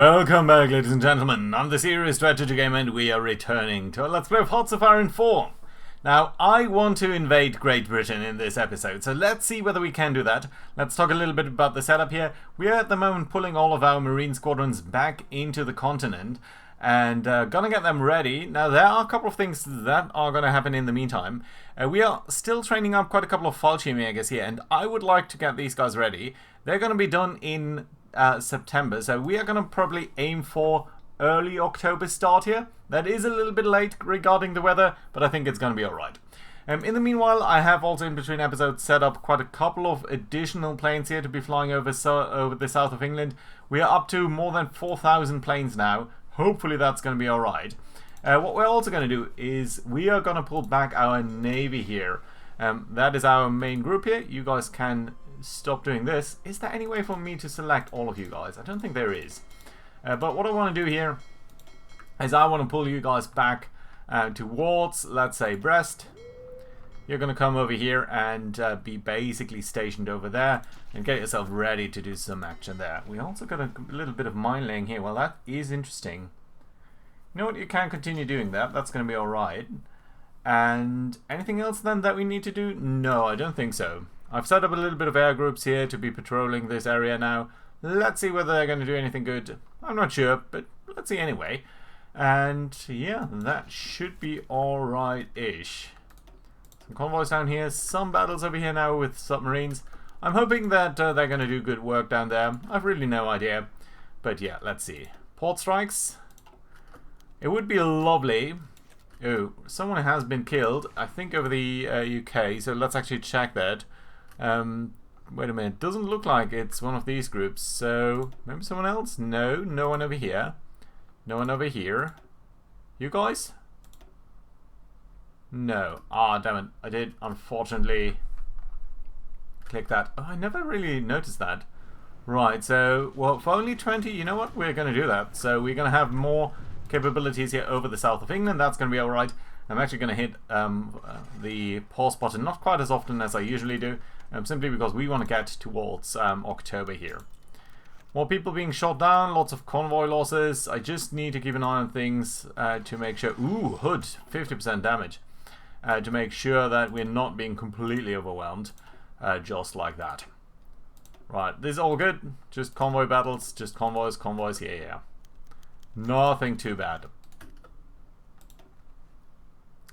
Welcome back, ladies and gentlemen. I'm the Serious Strategy Game, and we are returning to a Let's Play of Hearts of Iron 4. Now, I want to invade Great Britain in this episode, so let's see whether we can do that. Let's talk a little bit about the setup here. We are at the moment pulling all of our Marine squadrons back into the continent, and gonna get them ready. Now, there are a couple of things that are gonna happen in the meantime. We are still training up quite a couple of Fallschirmjägers here, and I would like to get these guys ready. They're gonna be done in September, so we are going to probably aim for early October start here. That is a little bit late regarding the weather, but I think it's going to be alright. In the meanwhile, I have also in between episodes set up quite a couple of additional planes here to be flying over the south of England. We are up to more than 4,000 planes now. Hopefully that's going to be alright. What we're also going to do is we are going to pull back our navy here. That is our main group here. You guys can stop doing this. Is there any way for me to select all of you guys? I don't think there is. But what I want to do here is I want to pull you guys back towards, let's say, Brest. You're going to come over here and be basically stationed over there and get yourself ready to do some action there. We also got a little bit of mine laying here. Well, that is interesting. You know what? You can continue doing that. That's going to be alright. And anything else then that we need to do? No, I don't think so. I've set up a little bit of air groups here to be patrolling this area now. Let's see whether they're going to do anything good. I'm not sure, but let's see anyway. And yeah, that should be alright-ish. Some convoys down here, some battles over here now with submarines. I'm hoping that they're going to do good work down there. I've really no idea. But yeah, let's see. Port strikes. It would be lovely. Oh, someone has been killed, I think over the UK, so let's actually check that. Wait a minute, doesn't look like it's one of these groups, so maybe someone else? No, no one over here. No one over here. You guys? No. Ah, damn it. I did, unfortunately, click that. Oh, I never really noticed that. Right, so, well, for only 20, you know what? We're going to do that. So we're going to have more capabilities here over the south of England. That's going to be alright. I'm actually going to hit the pause button not quite as often as I usually do, simply because we want to get towards October here. More people being shot down, lots of convoy losses. I just need to keep an eye on things to make sure... Ooh, Hood, 50% damage. To make sure that we're not being completely overwhelmed, just like that. Right, this is all good. Just convoy battles, just convoys, yeah. Nothing too bad.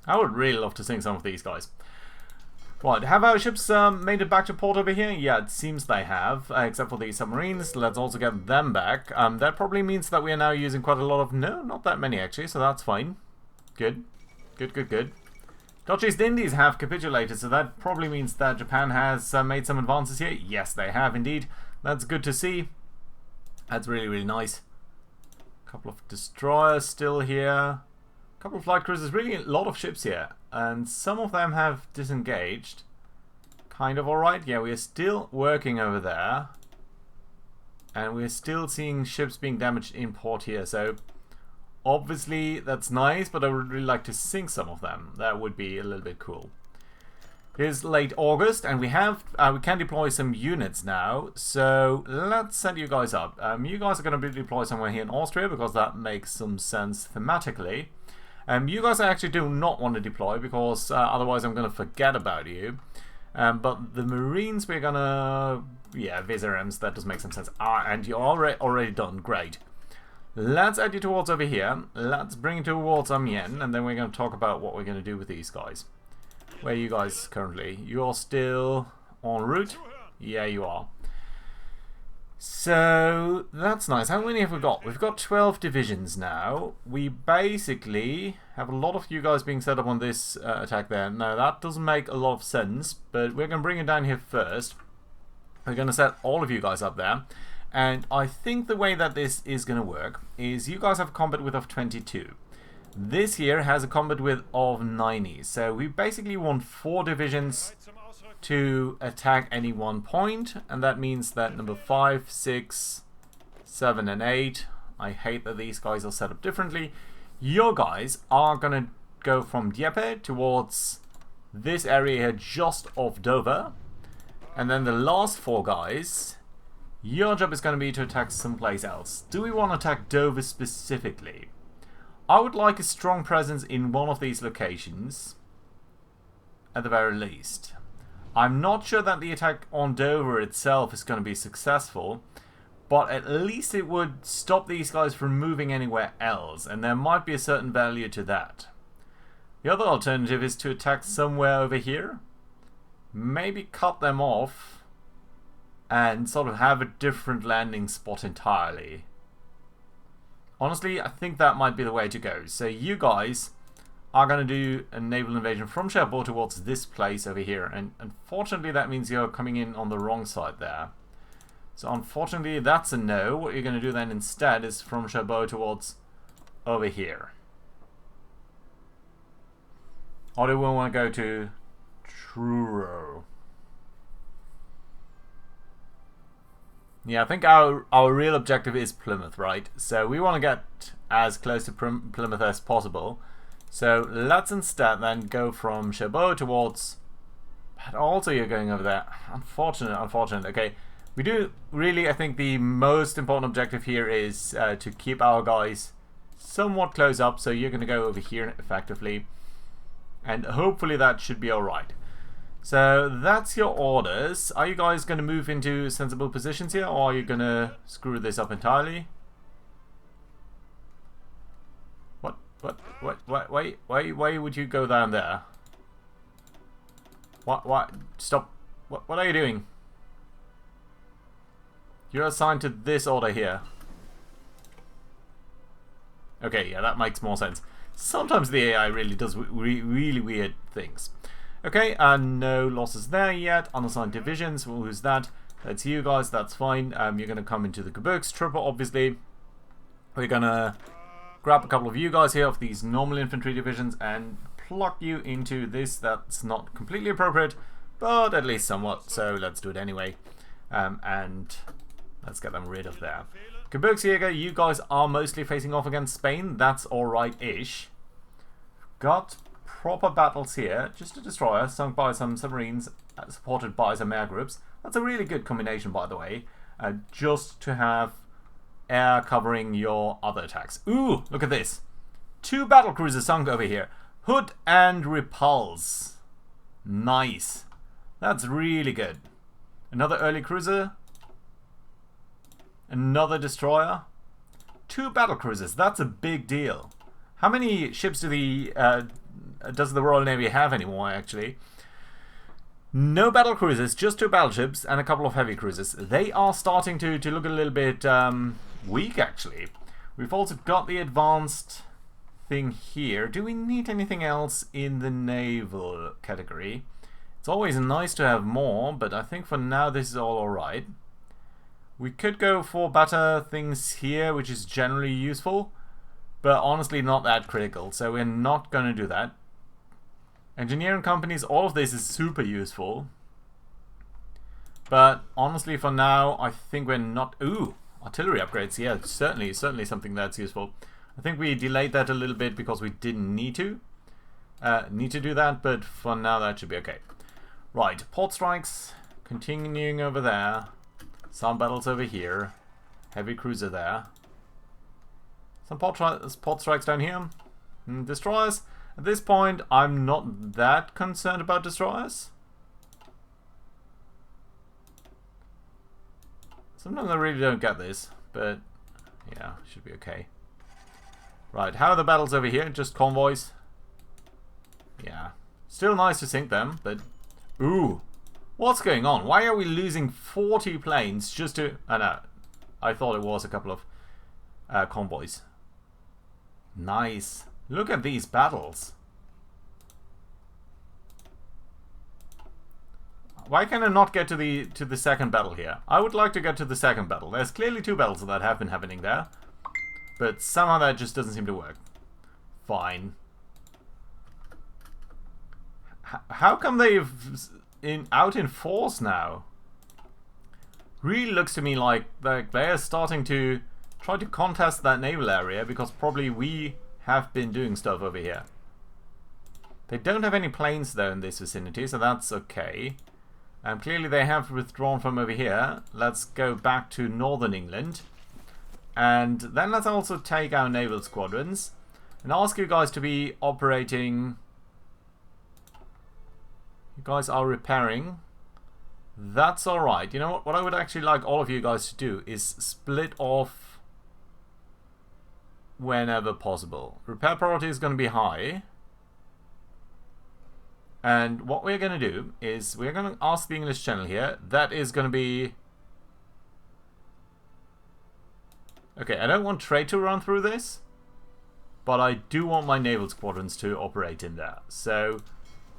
I would really love to sink some of these guys. Right, have our ships made it back to port over here? Yeah, it seems they have, except for the submarines. Let's also get them back. That probably means that we are now using quite a lot of... No, not that many actually, so that's fine. Good. Good. Dutch East Indies have capitulated, so that probably means that Japan has made some advances here. Yes, they have indeed. That's good to see. That's really, really nice. A couple of destroyers still here. A couple of light cruisers. Really a lot of ships here. And some of them have disengaged. Kind of alright. Yeah, we are still working over there. And we're still seeing ships being damaged in port here. So, obviously, that's nice. But I would really like to sink some of them. That would be a little bit cool. Here's late August, and we can deploy some units now. So let's set you guys up. You guys are going to be deployed somewhere here in Austria because that makes some sense thematically. You guys I actually do not want to deploy because otherwise I'm going to forget about you. But the Marines we're going to... Yeah, Viserems, that does make some sense. And you're already done. Great. Let's add you towards over here. Let's bring you towards Amiens, and then we're going to talk about what we're going to do with these guys. Where are you guys currently? You're still en route? Yeah, you are. So, that's nice. How many have we got? We've got 12 divisions now. We basically have a lot of you guys being set up on this attack there. Now, that doesn't make a lot of sense, but we're going to bring it down here first. We're going to set all of you guys up there. And I think the way that this is going to work is you guys have a combat width of 22. This here has a combat width of 90, so we basically want 4 divisions to attack any one point, and that means that number 5, 6, 7 and 8, I hate that these guys are set up differently, your guys are gonna go from Dieppe towards this area here just off Dover, and then the last 4 guys, Your job is going to be to attack someplace else. Do we want to attack Dover specifically? I would like a strong presence in one of these locations, at the very least. I'm not sure that the attack on Dover itself is going to be successful, but at least it would stop these guys from moving anywhere else, and there might be a certain value to that. The other alternative is to attack somewhere over here, maybe cut them off, and sort of have a different landing spot entirely. Honestly, I think that might be the way to go. So you guys are going to do a naval invasion from Cherbourg towards this place over here. And unfortunately, that means you're coming in on the wrong side there. So unfortunately, that's a no. What you're going to do then instead is from Cherbourg towards over here. Or do we want to go to Truro? Yeah, I think our real objective is Plymouth, right? So we want to get as close to Plymouth as possible. So let's instead then go from Cherbourg towards... But also you're going over there. Unfortunate. Okay, we do really, I think the most important objective here is to keep our guys somewhat close up. So you're going to go over here effectively. And hopefully that should be alright. So that's your orders. Are you guys going to move into sensible positions here, or are you going to screw this up entirely? Why would you go down there? What? Stop. What are you doing? You're assigned to this order here. Okay, yeah, that makes more sense. Sometimes the AI really does really weird things. Okay, no losses there yet. Unassigned divisions. Well, who's that? That's you guys. That's fine. You're going to come into the Gebirgstruppe, obviously. We're going to grab a couple of you guys here of these normal infantry divisions and pluck you into this. That's not completely appropriate, but at least somewhat. So let's do it anyway. And let's get them rid of there. Gebirgsjäger, you guys are mostly facing off against Spain. That's alright-ish. Got proper battles here. Just a destroyer sunk by some submarines supported by some air groups. That's a really good combination, by the way. Just to have air covering your other attacks. Ooh, look at this. 2 battle cruisers sunk over here. Hood and Repulse. Nice. That's really good. Another early cruiser. Another destroyer. 2 battle cruisers. That's a big deal. How many ships do does the Royal Navy have anymore, actually? No battle cruisers, just 2 battleships and a couple of heavy cruisers. They are starting to look a little bit weak, actually. We've also got the advanced thing here. Do we need anything else in the naval category? It's always nice to have more, but I think for now this is all alright. We could go for better things here, which is generally useful, but honestly not that critical, so we're not going to do that. Engineering companies, all of this is super useful, but honestly for now I think we're not... Ooh, artillery upgrades, yeah, certainly something that's useful. I think we delayed that a little bit because we didn't need to do that, but for now that should be okay. Right, port strikes, continuing over there. Some battles over here. Heavy cruiser there. Some port strikes down here. Destroyers. At this point, I'm not that concerned about destroyers. Sometimes I really don't get this, but yeah, should be okay. Right, how are the battles over here? Just convoys. Yeah. Still nice to sink them, but... Ooh! What's going on? Why are we losing 40 planes just to... Oh no, I thought it was a couple of convoys. Nice. Look at these battles. Why can I not get to the second battle here? I would like to get to the second battle. There's clearly 2 battles that have been happening there. But somehow that just doesn't seem to work. Fine. How come they've... out in force now? Really looks to me like they're starting to try to contest that naval area because probably we have been doing stuff over here. They don't have any planes though in this vicinity, so that's okay. Clearly they have withdrawn from over here. Let's go back to northern England. And then let's also take our naval squadrons and ask you guys to be operating. You guys are repairing. That's alright. You know what? What I would actually like all of you guys to do is split off whenever possible. Repair priority is going to be high. And what we're going to do is we're going to ask the English Channel here. That is going to be... Okay, I don't want trade to run through this, but I do want my naval squadrons to operate in there. So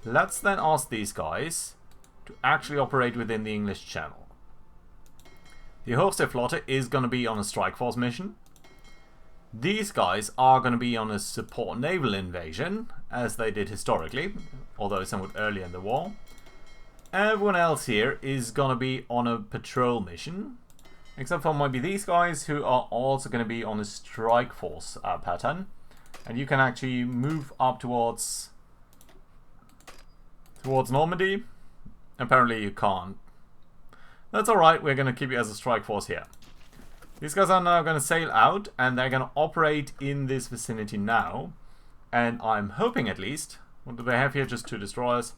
let's then ask these guys to actually operate within the English Channel. The Hochseeflotte is going to be on a strike force mission. These guys are going to be on a support naval invasion, as they did historically, although somewhat earlier in the war. Everyone else here is going to be on a patrol mission, except for maybe these guys, who are also going to be on a strike force pattern. And you can actually move up towards Normandy. Apparently you can't. That's alright, we're going to keep you as a strike force here. These guys are now going to sail out, and they're going to operate in this vicinity now. And I'm hoping, at least, what do they have here? Just 2 destroyers.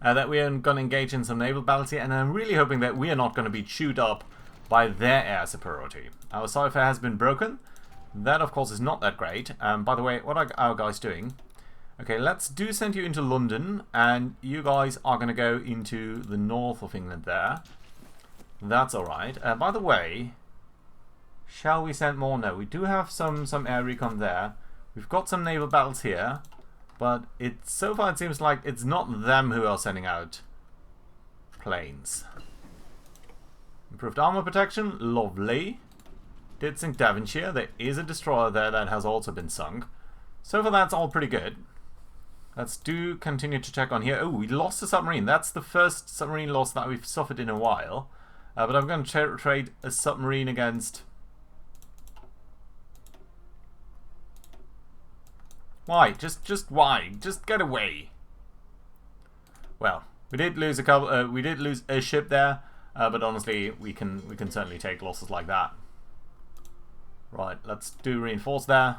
That we are going to engage in some naval battles here, and I'm really hoping that we are not going to be chewed up by their air superiority. Our cipher has been broken. That, of course, is not that great. By the way, what are our guys doing? Okay, let's send you into London, and you guys are going to go into the north of England there. That's alright. By the way, shall we send more? No, we do have some air recon there. We've got some naval battles here, but so far it seems like it's not them who are sending out planes. Improved armor protection, lovely. Did sink Devonshire. There is a destroyer there that has also been sunk. So far that's all pretty good. Let's continue to check on here. Oh, we lost a submarine. That's the first submarine loss that we've suffered in a while. But I'm going to trade a submarine against... Why? Just why? Just get away. Well, we did lose a couple. We did lose a ship there, but honestly, we can certainly take losses like that. Right, let's do reinforce there.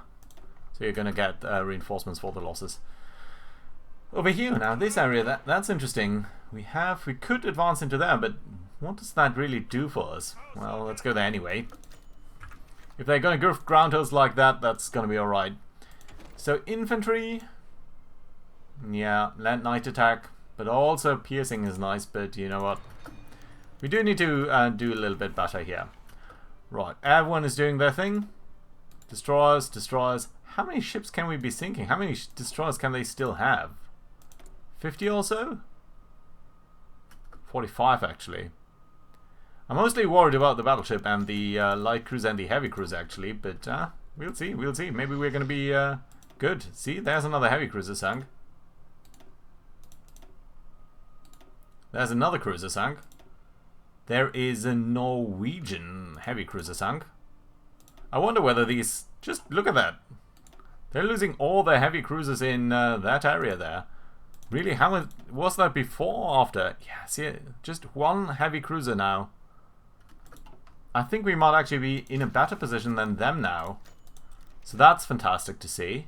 So you're going to get reinforcements for the losses. Over here now, this area, that's interesting. We could advance into there, but what does that really do for us? Well, let's go there anyway. If they're going to ground us like that, that's going to be alright. So infantry, yeah, land night attack, but also piercing is nice, but you know what? We do need to do a little bit better here. Right, everyone is doing their thing. Destroyers, destroyers. How many ships can we be sinking? How many destroyers can they still have? 50 or so? 45 actually. I'm mostly worried about the battleship and the light cruiser and the heavy cruiser actually, but we'll see, we'll see. Maybe we're going to be good. See, there's another heavy cruiser sunk. There's another cruiser sunk. There is a Norwegian heavy cruiser sunk. I wonder whether these... Just look at that. They're losing all their heavy cruisers in that area there. Really, how much was that before or after? Yeah, see, just one heavy cruiser now. I think we might actually be in a better position than them now. So that's fantastic to see.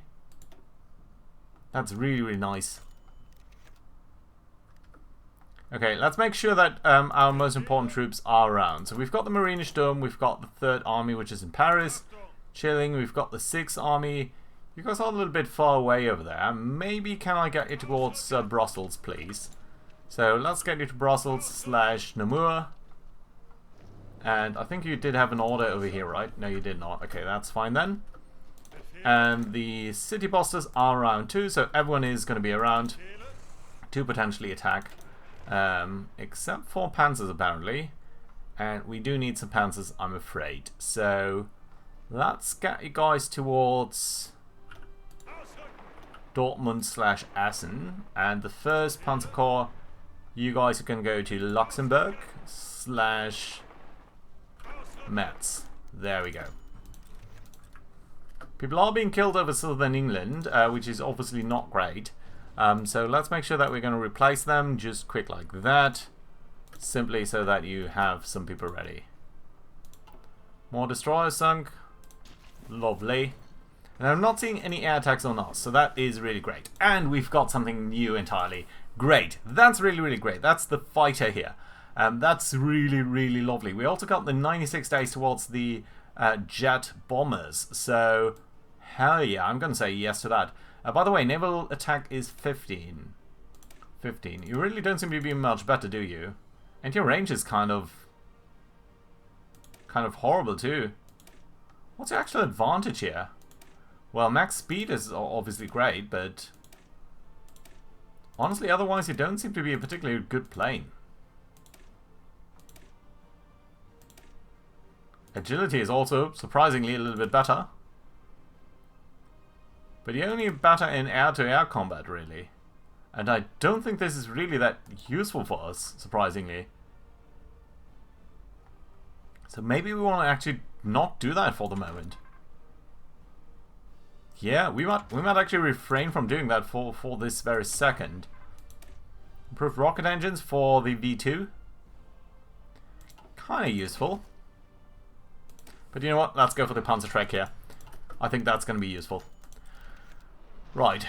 That's really, really nice. Okay, let's make sure that our most important troops are around. So we've got the Marine Sturm, we've got the 3rd Army, which is in Paris. Chilling, we've got the 6th Army. You guys are a little bit far away over there. Maybe can I get you towards Brussels, please? So let's get you to Brussels / Namur. And I think you did have an order over here, right? No, you did not. Okay, that's fine then. And the city bosses are around too, so everyone is going to be around to potentially attack. Except for panzers, apparently. And we do need some panzers, I'm afraid. So let's get you guys towards Dortmund / Essen. And the 1st Panzer Corps, you guys can go to Luxembourg / Metz. There we go. People are being killed over southern England, which is obviously not great. So let's make sure that we're going to replace them just quick like that, simply so that you have some people ready. More destroyers sunk. Lovely. And I'm not seeing any air attacks on us, so that is really great. And we've got something new entirely. Great. That's really, really great. That's the fighter here. That's really, really lovely. We also got the 96 days towards the jet bombers. So, hell yeah, I'm going to say yes to that. By the way, naval attack is 15. 15. You really don't seem to be much better, do you? And your range is kind of horrible too. What's the actual advantage here? Well, max speed is obviously great, but honestly, otherwise you don't seem to be a particularly good plane. Agility is also surprisingly a little bit better. But you're only better in air-to-air combat, really. And I don't think this is really that useful for us, surprisingly. So maybe we want to actually not do that for the moment. Yeah, we might actually refrain from doing that for this very second. Improved rocket engines for the V2. Kind of useful. But you know what? Let's go for the Panzertrek here. I think that's going to be useful. Right.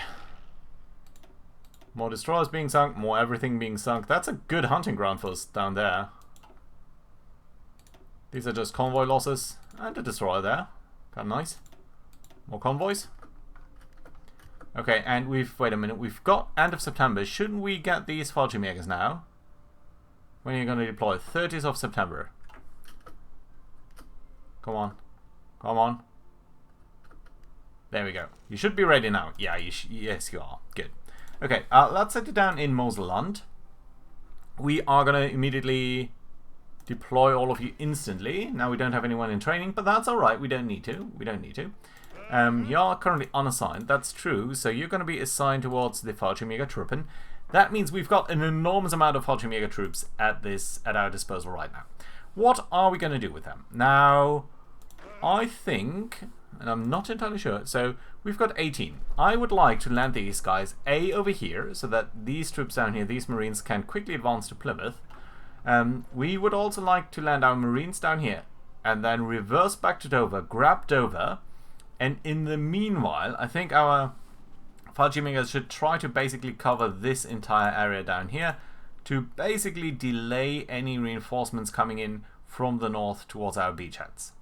More destroyers being sunk, more everything being sunk. That's a good hunting ground for us down there. These are just convoy losses. And a destroyer there. Kind of nice. More convoys. Okay, and wait a minute, we've got end of September. Shouldn't we get these Fallschirmjägers now? When are you going to deploy? 30th of September. Come on. Come on. There we go. You should be ready now. Yeah, yes you are. Good. Okay, let's set it down in Moselland. We are going to immediately deploy all of you instantly. Now we don't have anyone in training, but that's alright. We don't need to. We don't need to. You are currently unassigned. That's true. So you're going to be assigned towards the Fallschirmjägertruppen. That means we've got an enormous amount of Fallschirmjäger troops at our disposal right now. What are we going to do with them? Now, I think, and I'm not entirely sure, so we've got 18. I would like to land these guys over here, so that these troops down here, these Marines, can quickly advance to Plymouth. We would also like to land our Marines down here, and then reverse back to Dover, grab Dover, and in the meanwhile, I think our Fallschirmjägers should try to basically cover this entire area down here, to basically delay any reinforcements coming in from the north towards our beachheads.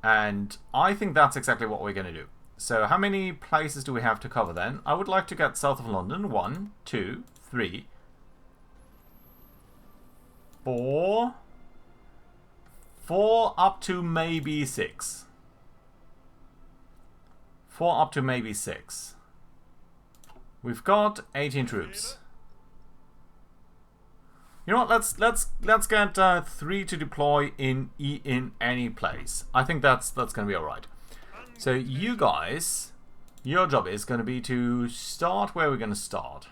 And I think that's exactly what we're going to do. So how many places do we have to cover then? I would like to get south of London. 1, 2, 3, 4. 4 up to maybe 6. 4 up to maybe 6. We've got 18 troops. You know what? Let's get 3 to deploy in any place. I think that's going to be all right. So you guys, your job is going to be to start where we're going to start.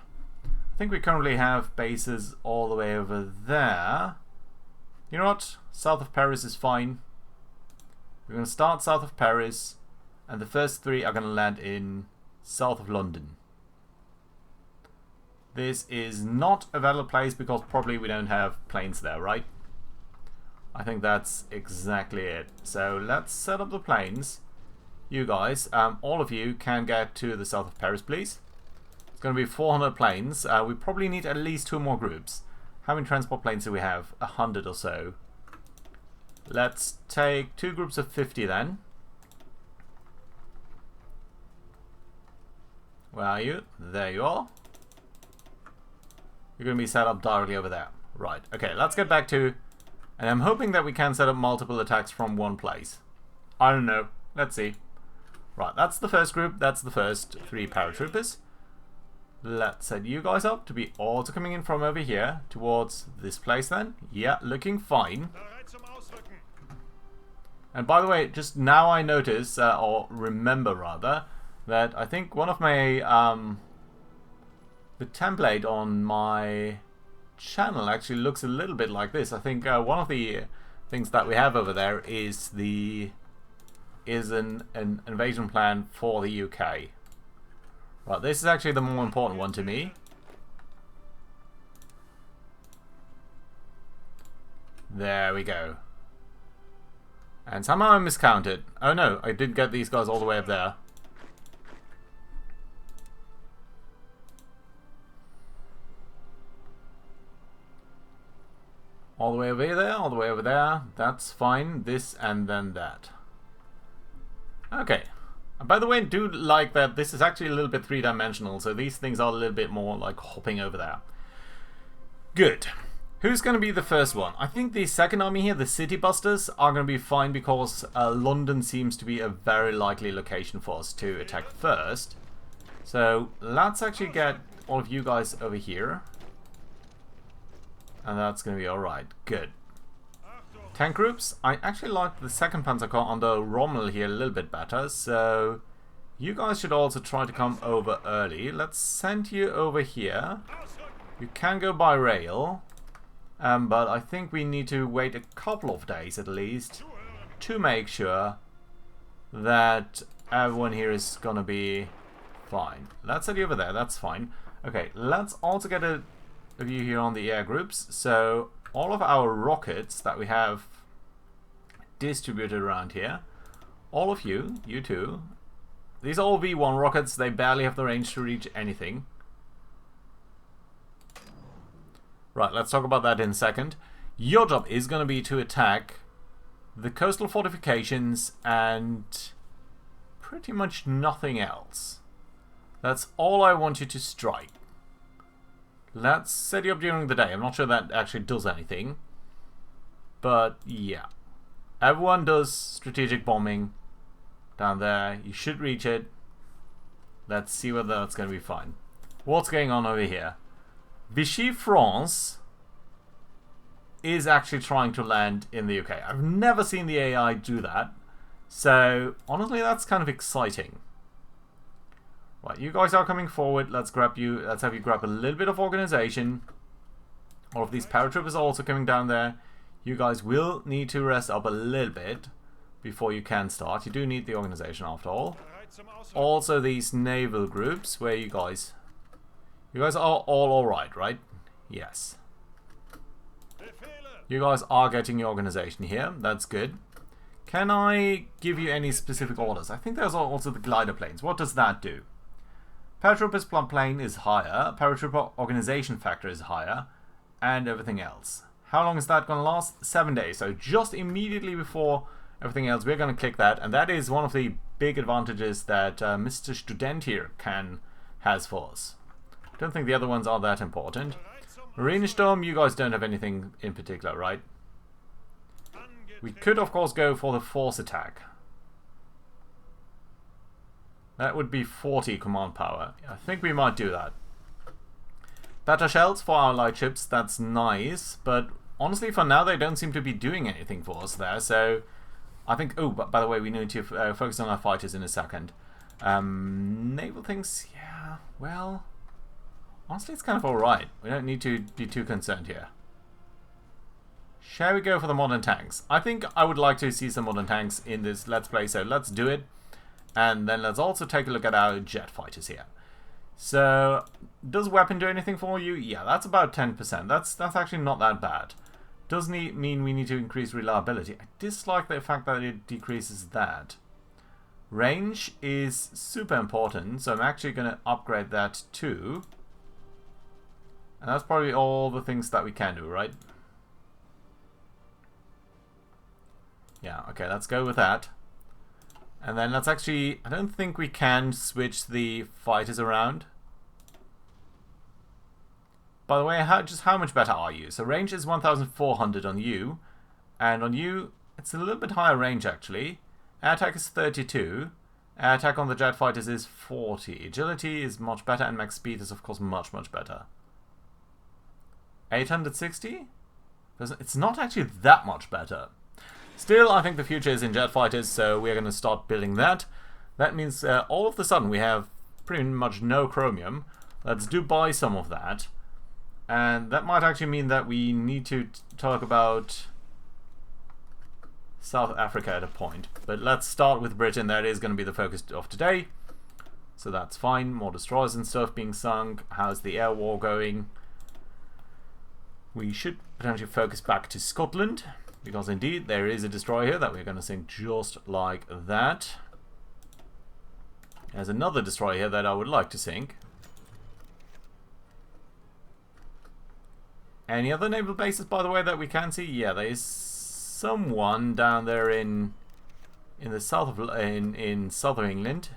I think we currently have bases all the way over there. You know what? South of Paris is fine. We're going to start south of Paris, and the first 3 are going to land in south of London. This is not a valid place because probably we don't have planes there, right? I think that's exactly it. So let's set up the planes. You guys, all of you can get to the south of Paris, please. It's going to be 400 planes. We probably need at least 2 more groups. How many transport planes do we have? 100 or so. Let's take 2 groups of 50 then. Where are you? There you are. You're going to be set up directly over there. Right, okay, let's get back to... And I'm hoping that we can set up multiple attacks from one place. I don't know. Let's see. Right, that's the first group. That's the first 3 paratroopers. Let's set you guys up to be also coming in from over here towards this place then. Yeah, looking fine. And by the way, just now I notice, or remember rather, that I think one of my... the template on my channel actually looks a little bit like this. I think one of the things that we have over there is an invasion plan for the UK. Right, this is actually the more important one to me. There we go. And somehow I miscounted. Oh no, I did get these guys all the way up there. All the way over there, all the way over there. That's fine. This and then that. Okay. And by the way, I do like that this is actually a little bit three-dimensional, so these things are a little bit more like hopping over there. Good. Who's going to be the first one? I think the second army here, the City Busters, are going to be fine because London seems to be a very likely location for us to attack first. So let's actually get all of you guys over here. And that's going to be alright. Good. Tank groups. I actually like the 2nd Panzer Corps under Rommel here a little bit better. So you guys should also try to come over early. Let's send you over here. You can go by rail. But I think we need to wait a couple of days at least to make sure that everyone here is going to be fine. Let's send you over there. That's fine. Okay, let's also get a view here on the air groups. So all of our rockets that we have distributed around here, all of you, you two, these are all V1 rockets. They barely have the range to reach anything. Right, let's talk about that in a second. Your job is going to be to attack the coastal fortifications and pretty much nothing else. That's all I want you to strike. Let's set you up during the day. I'm not sure that actually does anything. But yeah. Everyone does strategic bombing down there. You should reach it. Let's see whether that's going to be fine. What's going on over here? Vichy France is actually trying to land in the UK. I've never seen the AI do that. So honestly, that's kind of exciting. Right, you guys are coming forward. Let's grab you. Let's have you grab a little bit of organization. All of these paratroopers are also coming down there. You guys will need to rest up a little bit before you can start. You do need the organization after all. Also these naval groups where you guys are all alright, right? Yes. You guys are getting your organization here. That's good. Can I give you any specific orders? I think there's also the glider planes. What does that do? Paratroopers plane is higher, paratrooper organization factor is higher, and everything else. How long is that going to last? 7 days. So just immediately before everything else, we're going to click that, and that is one of the big advantages that Mr. Student here has for us. I don't think the other ones are that important. Marine Storm, you guys don't have anything in particular, right? We could, of course, go for the force attack. That would be 40 command power. I think we might do that. Better shells for our light ships, that's nice. But honestly, for now, they don't seem to be doing anything for us there. So I think... Oh, but by the way, we need to focus on our fighters in a second. Naval things, yeah, well... Honestly, it's kind of alright. We don't need to be too concerned here. Shall we go for the modern tanks? I think I would like to see some modern tanks in this Let's Play, so let's do it. And then let's also take a look at our jet fighters here. So, does weapon do anything for you? Yeah, that's about 10%. That's actually not that bad. Does mean we need to increase reliability. I dislike the fact that it decreases that. Range is super important, so I'm actually going to upgrade that too. And that's probably all the things that we can do, right? Yeah, okay, let's go with that. And then let's actually... I don't think we can switch the fighters around. By the way, just how much better are you? So range is 1,400 on you. And on you, it's a little bit higher range, actually. Air attack is 32. Air attack on the jet fighters is 40. Agility is much better, and max speed is, of course, much, much better. 860? It's not actually that much better. Still, I think the future is in jet fighters, so we're going to start building that. That means all of a sudden we have pretty much no chromium. Let's do buy some of that. And that might actually mean that we need to talk about South Africa at a point. But let's start with Britain. That is going to be the focus of today. So that's fine. More destroyers and stuff being sunk. How's the air war going? We should potentially focus back to Scotland, because indeed there is a destroyer here that we're going to sink just like that. There's another destroyer here that I would like to sink. Any other naval bases, by the way, that we can see? Yeah, there is someone down there in the south of in southern England,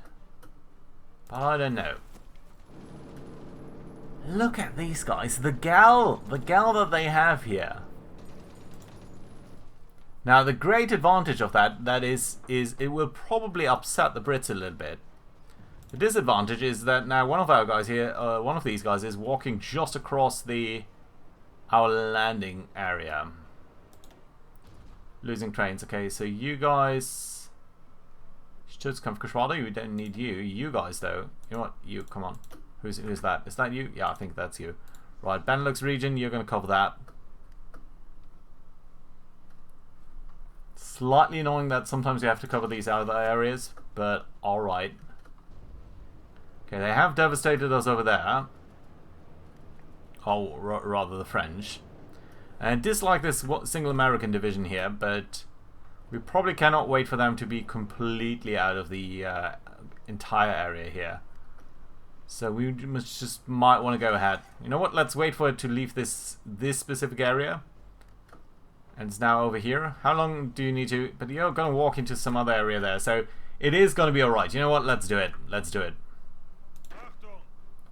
but I don't know. Look at these guys, the gal that they have here. Now the great advantage of that is it will probably upset the Brits a little bit. The disadvantage is that now one of our guys here, one of these guys is walking just across our landing area. Losing trains. Okay, so you guys should come for Kashwada. We don't need you. You guys though. You know what? You come on. Who's that? Is that you? Yeah, I think that's you. Right, Benelux region. You're going to cover that. Slightly annoying that sometimes you have to cover these other areas, but all right. Okay, they have devastated us over there. Oh, rather the French. And I dislike this single American division here, but we probably cannot wait for them to be completely out of the entire area here. So we might want to go ahead. You know what? Let's wait for it to leave this specific area. And it's now over here. How long do you need to... But you're going to walk into some other area there. So it is going to be alright. You know what? Let's do it. Let's do it.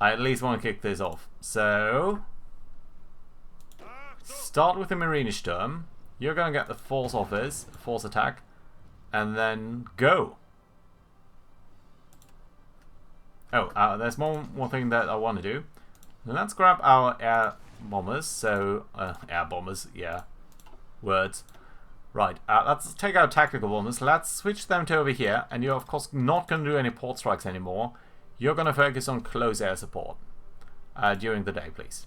I at least want to kick this off. So... Start with the Marinesturm. You're going to get the force office, force attack. And then go. Oh, there's one thing that I want to do. Let's grab our air bombers. So, air bombers, yeah. Words. Right, let's take our tactical bombers. Let's switch them to over here. And you're, of course, not going to do any port strikes anymore. You're going to focus on close air support during the day, please.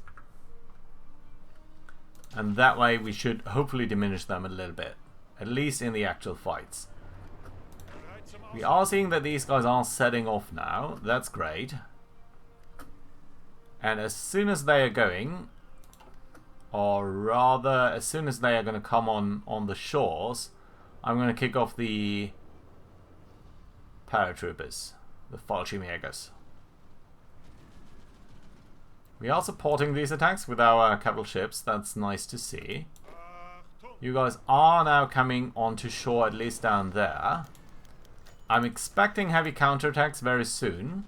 And that way we should hopefully diminish them a little bit. At least in the actual fights. We are seeing that these guys are setting off now. That's great. And as soon as they are going, or rather as soon as they are going to come on the shores, I'm going to kick off the paratroopers, the Fallschirmjägers. We are supporting these attacks with our capital ships. That's nice to see. You guys are now coming onto shore, at least down there. I'm expecting heavy counterattacks very soon,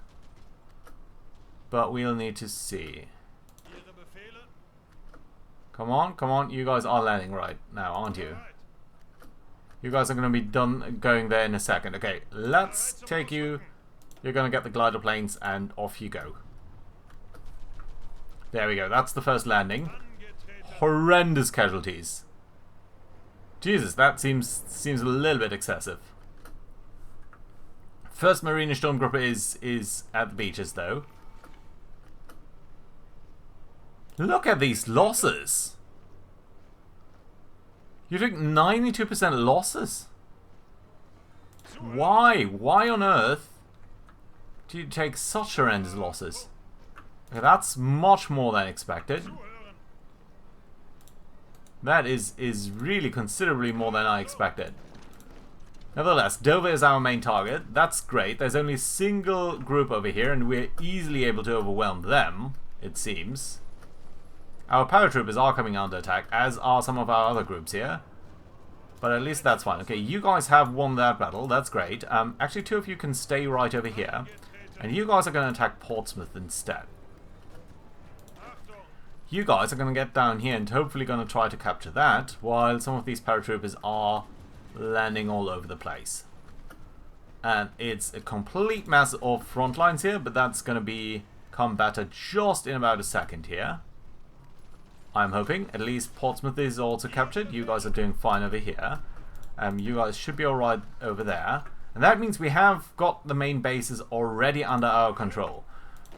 but we'll need to see. Come on, come on. You guys are landing right now, aren't you? You guys are going to be done going there in a second. Okay, let's take you. You're going to get the glider planes and off you go. There we go. That's the first landing. Horrendous casualties. Jesus, that seems a little bit excessive. First Marinesturm group is at the beaches, though. Look at these losses. You took 92% losses. Why? Why on earth do you take such horrendous losses? Okay, that's much more than expected. That is really considerably more than I expected. Nevertheless, Dover is our main target. That's great. There's only a single group over here, and we're easily able to overwhelm them, it seems. Our paratroopers are coming under attack, as are some of our other groups here. But at least that's fine. Okay, you guys have won that battle. That's great. Actually, two of you can stay right over here. And you guys are going to attack Portsmouth instead. You guys are going to get down here and hopefully going to try to capture that, while some of these paratroopers are landing all over the place. And it's a complete mess of front lines here, but that's going to become better just in about a second here. I'm hoping. At least Portsmouth is also captured. You guys are doing fine over here. You guys should be alright over there. And that means we have got the main bases already under our control.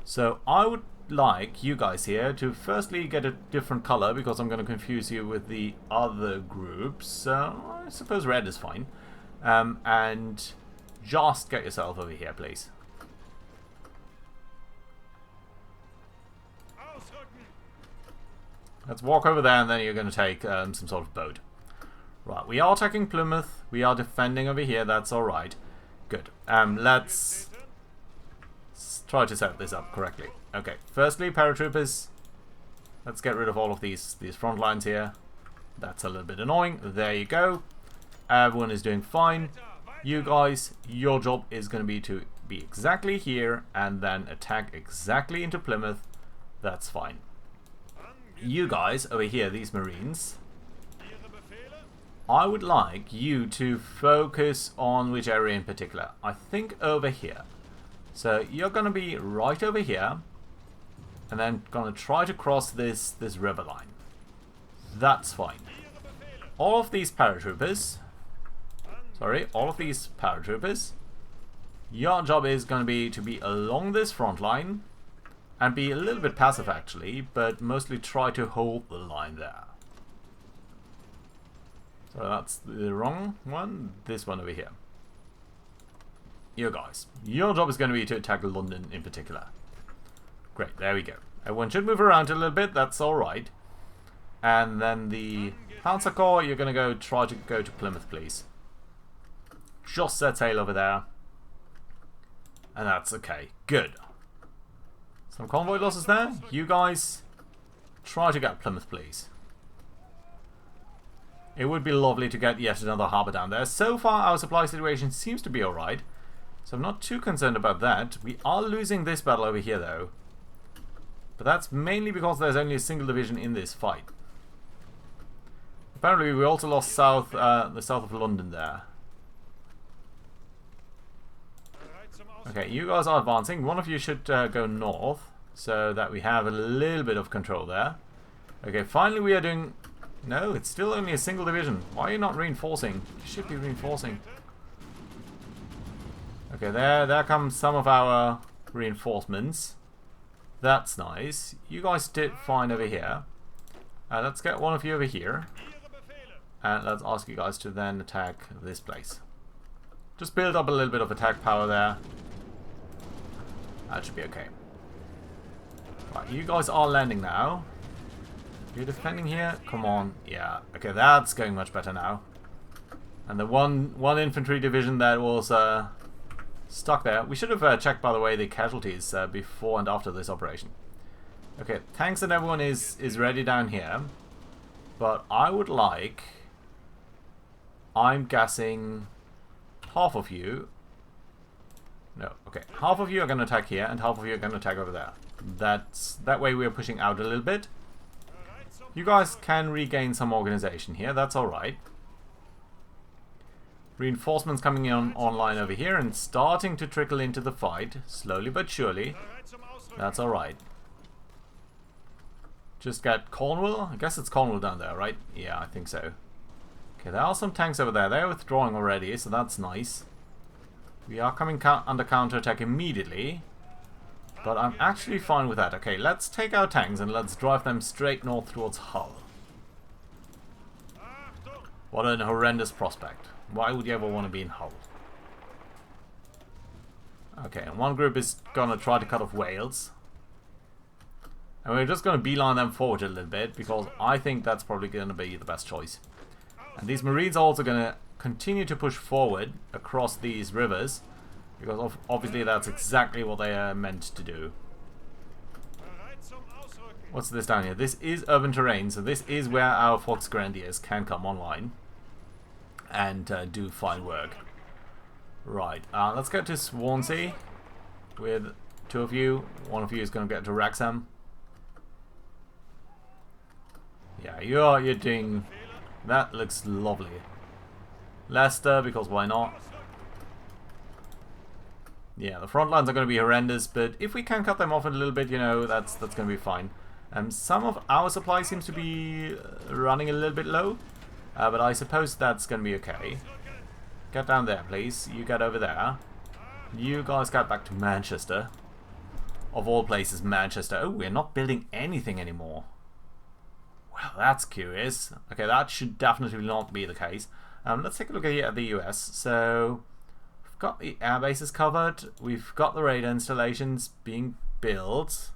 So I would like you guys here to firstly get a different color, because I'm going to confuse you with the other groups. I suppose red is fine. And just get yourself over here, please. Let's walk over there, and then you're going to take some sort of boat. Right, we are attacking Plymouth. We are defending over here. That's all right. Good. Let's try to set this up correctly. Okay, firstly, paratroopers. Let's get rid of all of these front lines here. That's a little bit annoying. There you go. Everyone is doing fine. You guys, your job is going to be exactly here and then attack exactly into Plymouth. That's fine. You guys over here, these Marines, I would like you to focus on which area in particular. I think over here. So you're going to be right over here and then going to try to cross this river line. That's fine. All of these paratroopers, your job is going to be along this front line and be a little bit passive actually, but mostly try to hold the line there. So that's the wrong one, this one over here. You guys, your job is going to be to attack London in particular. Great, there we go. Everyone should move around a little bit, that's alright. And then the Panzer Corps, you're going to try to go to Plymouth, please. Just set sail over there. And that's okay. Good. Some convoy losses there. You guys, try to get Plymouth, please. It would be lovely to get yet another harbour down there. So far, our supply situation seems to be alright. So I'm not too concerned about that. We are losing this battle over here, though. But that's mainly because there's only a single division in this fight. Apparently, we also lost the south of London there. Okay, you guys are advancing. One of you should go north, so that we have a little bit of control there. Okay, finally we are doing... No, it's still only a single division. Why are you not reinforcing? You should be reinforcing. Okay, there comes some of our reinforcements. That's nice. You guys did fine over here. Let's get one of you over here. And let's ask you guys to then attack this place. Just build up a little bit of attack power there. That should be okay. Right, you guys are landing now. You're defending here? Come on. Yeah. Okay, that's going much better now. And the one infantry division that was stuck there. We should have checked, by the way, the casualties before and after this operation. Okay, tanks and everyone is ready down here. But I would like... I'm guessing half of you... No, okay. Half of you are going to attack here and half of you are going to attack over there. That way we are pushing out a little bit. You guys can regain some organization here, that's alright. Reinforcements coming in online over here and starting to trickle into the fight, slowly but surely. That's alright. Just got Cornwall? I guess it's Cornwall down there, right? Yeah, I think so. Okay, there are some tanks over there. They're withdrawing already, so that's nice. We are coming under counterattack immediately. But I'm actually fine with that. Okay, let's take our tanks and let's drive them straight north towards Hull. What an horrendous prospect. Why would you ever want to be in Hull? Okay, and one group is going to try to cut off Wales. And we're just going to beeline them forward a little bit, because I think that's probably going to be the best choice. And these Marines are also going to continue to push forward across these rivers, because obviously that's exactly what they are meant to do. What's this down here? This is urban terrain, so this is where our Fox Grenadiers can come online and do fine work. Right, let's go to Swansea with two of you. One of you is going to get to Wrexham. Yeah, you're doing... That looks lovely. Leicester, because why not? Yeah, the front lines are going to be horrendous, but if we can cut them off a little bit, you know, that's going to be fine. Some of our supply seems to be running a little bit low, but I suppose that's going to be okay. Get down there, please. You get over there. You guys get back to Manchester. Of all places, Manchester. Oh, we're not building anything anymore. Well, that's curious. Okay, that should definitely not be the case. Let's take a look here at the US. So, we've got the air bases covered. We've got the radar installations being built.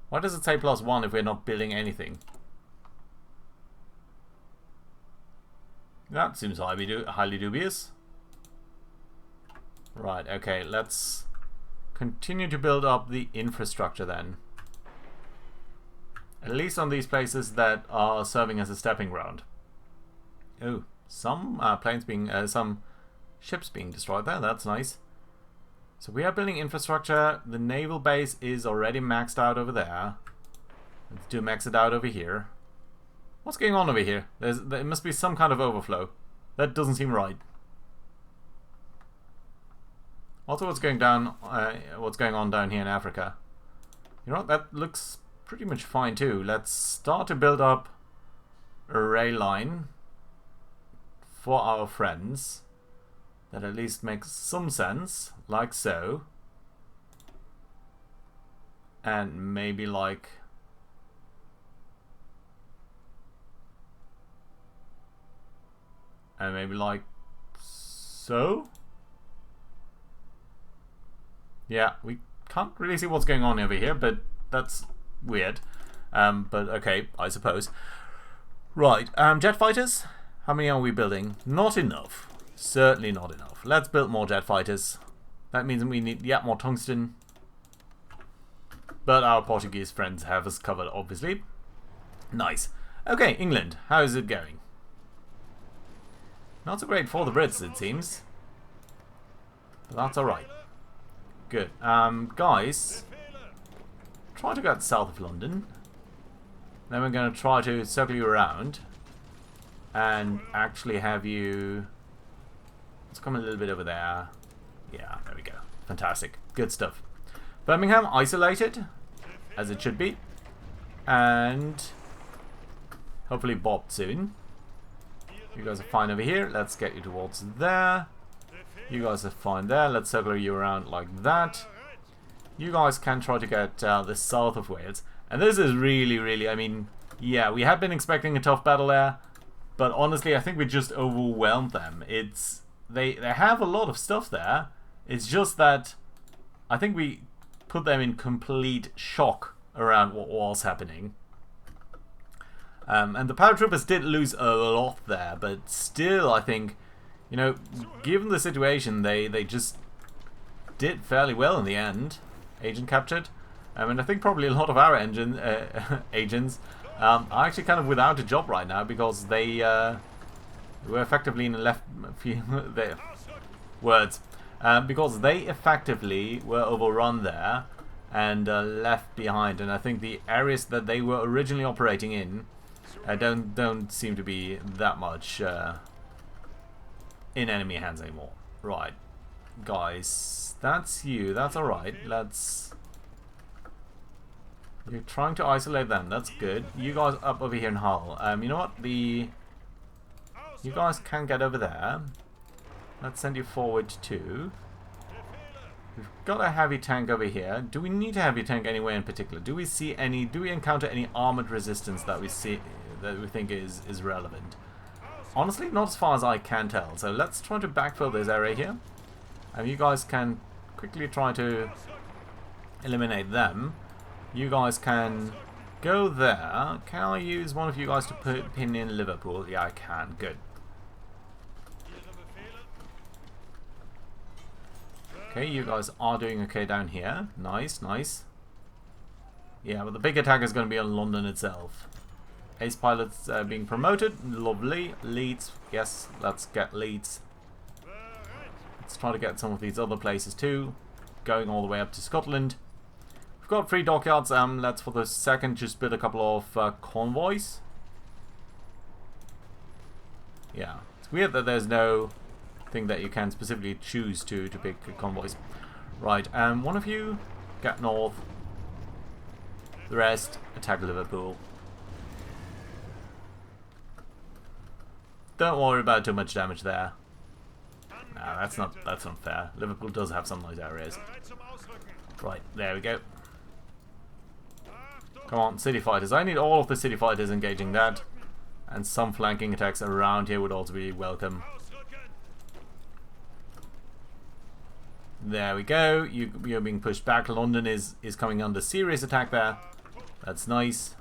Why does it say +1 if we're not building anything? That seems highly dubious. Right, okay, let's continue to build up the infrastructure then. At least on these places that are serving as a stepping ground. Oh, some some ships being destroyed there, that's nice. So we are building infrastructure. The naval base is already maxed out over there. Let's do max it out over here. What's going on over here? There must be some kind of overflow. That doesn't seem right. Also, what's going on down here in Africa? You know what? That looks pretty much fine too. Let's start to build up a rail line for our friends. That at least makes some sense, like so. And maybe like... And maybe like so? Yeah, we can't really see what's going on over here, but that's weird. But okay, I suppose. Right, jet fighters? How many are we building? Not enough. Certainly not enough. Let's build more jet fighters. That means we need yet more tungsten. But our Portuguese friends have us covered, obviously. Nice. Okay, England. How is it going? Not so great for the Brits, it seems. But that's alright. Good. Guys, try to get south of London. Then we're going to try to circle you around. And actually have you... Let's come a little bit over there. Yeah, there we go. Fantastic. Good stuff. Birmingham isolated, as it should be. And hopefully bopped soon. You guys are fine over here. Let's get you towards there. You guys are fine there. Let's circle you around like that. You guys can try to get the south of Wales. And this is really, I mean, yeah, we had been expecting a tough battle there. But honestly, I think we just overwhelmed them. They have a lot of stuff there. It's just that I think we put them in complete shock around what was happening. And the paratroopers did lose a lot there, but still, I think, you know, given the situation, they just did fairly well in the end. Agent captured. And I think probably a lot of our agents are actually kind of without a job right now because they were effectively in the left their words. Because they effectively were overrun there and left behind. And I think the areas that they were originally operating in don't seem to be that much in enemy hands anymore. Right, guys, that's you. That's all right. You're trying to isolate them. That's good. You guys up over here in Hull. You know what? You guys can get over there. Let's send you forward too. We've got a heavy tank over here. Do we need a heavy tank anywhere in particular? Do we encounter any armored resistance that we think is relevant? Honestly, not as far as I can tell. So let's try to backfill this area here. And you guys can quickly try to eliminate them. You guys can go there. Can I use one of you guys to pin in Liverpool? Yeah, I can. Good. Okay, you guys are doing okay down here. Nice, nice. Yeah, but the big attack is going to be on London itself. Ace pilots being promoted. Lovely. Leeds. Yes, let's get Leeds. Let's try to get some of these other places too. Going all the way up to Scotland. We've got 3 dockyards. Let's for the second just build a couple of convoys. Yeah, it's weird that there's no thing that you can specifically choose to pick convoys. Right, one of you get north. The rest attack Liverpool. Don't worry about too much damage there. Nah, that's not fair. Liverpool does have some nice areas. Right, there we go. Come on, city fighters. I need all of the city fighters engaging that. And some flanking attacks around here would also be welcome. There we go. You're being pushed back. London is coming under serious attack there. That's nice.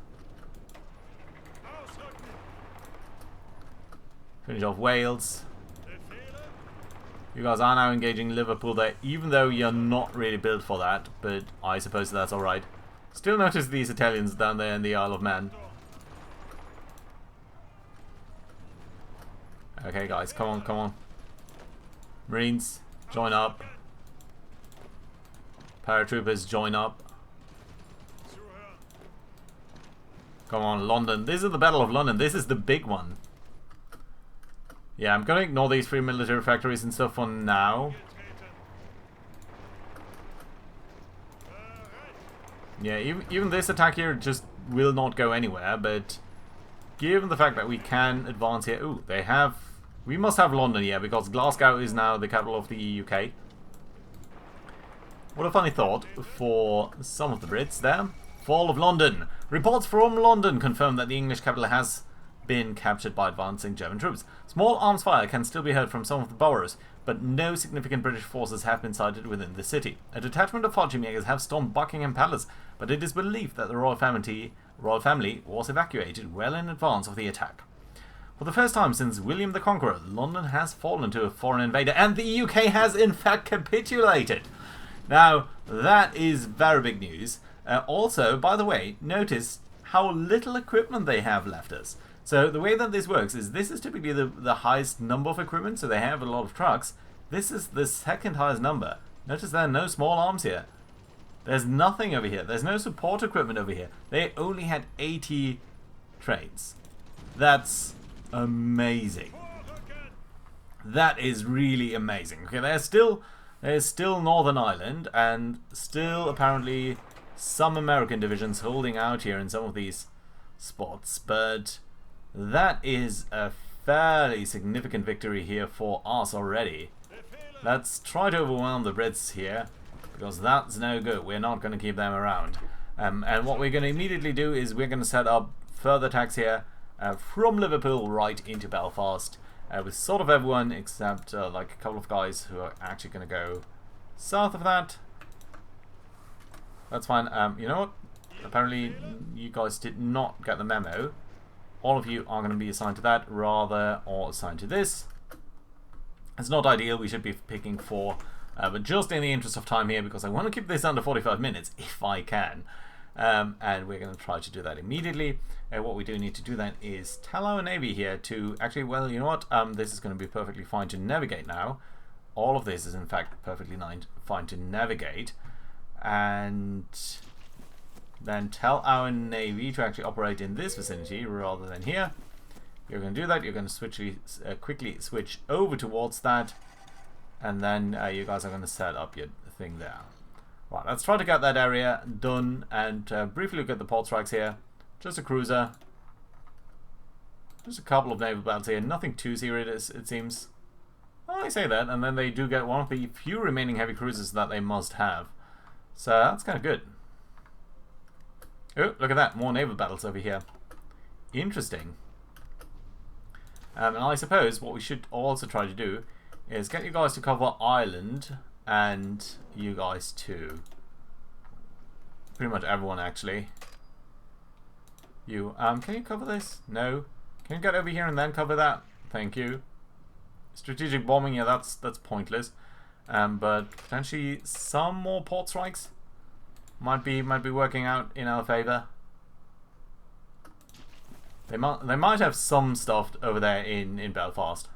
Finish off Wales. You guys are now engaging Liverpool there, even though you're not really built for that, but I suppose that's alright. Still notice these Italians down there in the Isle of Man. Okay guys, come on, come on. Marines, join up. Paratroopers, join up. Come on, London. This is the Battle of London. This is the big one. Yeah, I'm gonna ignore these free military factories and stuff for now. Yeah, even this attack here just will not go anywhere, but given the fact that we can advance here... Ooh, they have... We must have London here, because Glasgow is now the capital of the UK. What a funny thought for some of the Brits there. Fall of London. Reports from London confirm that the English capital has been captured by advancing German troops. Small arms fire can still be heard from some of the boroughs, but no significant British forces have been sighted within the city. A detachment of Fallschirmjägers have stormed Buckingham Palace, but it is believed that the royal family was evacuated well in advance of the attack. For the first time since William the Conqueror, London has fallen to a foreign invader, and the UK has in fact capitulated. Now, that is very big news. Also, by the way, notice how little equipment they have left us. So the way that this works is this is typically the highest number of equipment, so they have a lot of trucks. This is the second highest number. Notice there are no small arms here. There's nothing over here. There's no support equipment over here. They only had 80 trains. That's amazing. That is really amazing. Okay, there's still Northern Ireland, and still apparently some American divisions holding out here in some of these spots, but that is a fairly significant victory here for us already. Let's try to overwhelm the Brits here, because that's no good. We're not going to keep them around. And what we're going to immediately do is we're going to set up further attacks here from Liverpool right into Belfast, with sort of everyone except like a couple of guys who are actually going to go south of that. That's fine. You know what? Apparently you guys did not get the memo. All of you are going to be assigned to that rather, or assigned to this. It's not ideal. We should be picking 4. But just in the interest of time here, because I want to keep this under 45 minutes if I can. And we're going to try to do that immediately. What we do need to do then is tell our navy here to actually, well, you know what? This is going to be perfectly fine to navigate now. All of this is in fact perfectly fine to navigate. And then tell our navy to actually operate in this vicinity rather than here. You're going to do that. You're going to quickly switch over towards that, and then you guys are going to set up your thing there. Right, let's try to get that area done and briefly look at the port strikes here. Just a cruiser, just a couple of naval battles here. Nothing too serious, it seems. Well, I say that, and then they do get one of the few remaining heavy cruisers that they must have. So that's kind of good. Oh, look at that. More naval battles over here. Interesting. And I suppose what we should also try to do is get you guys to cover Ireland, and you guys too. Pretty much everyone, actually. You, can you cover this? No. Can you get over here and then cover that? Thank you. Strategic bombing, yeah, that's pointless. But potentially some more port strikes might be working out in our favor. They might have some stuff over there in Belfast.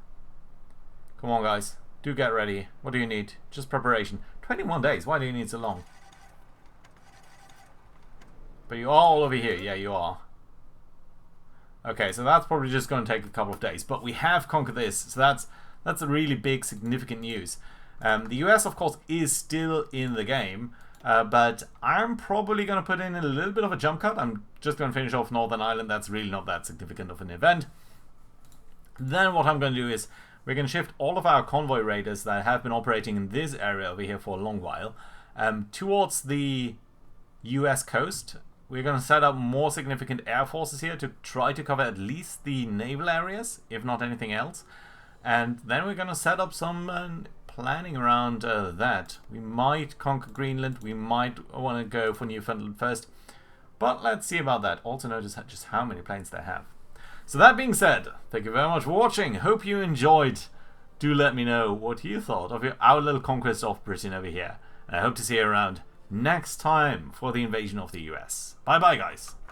Come on, guys, do get ready. What do you need? Just preparation. 21 days. Why do you need so long? But you are all over here. Yeah, you are. Okay, so that's probably just going to take a couple of days. But we have conquered this, so that's a really big, significant news. The US, of course, is still in the game, but I'm probably going to put in a little bit of a jump cut. I'm just going to finish off Northern Ireland. That's really not that significant of an event. Then what I'm going to do is we're going to shift all of our convoy raiders that have been operating in this area over here for a long while towards the US coast. We're going to set up more significant air forces here to try to cover at least the naval areas, if not anything else. And then we're going to set up some planning around that. We might conquer Greenland. We might want to go for Newfoundland first. But let's see about that. Also notice just how many planes they have. So that being said, thank you very much for watching. Hope you enjoyed. Do let me know what you thought of our little conquest of Britain over here. And I hope to see you around next time for the invasion of the US. Bye bye, guys.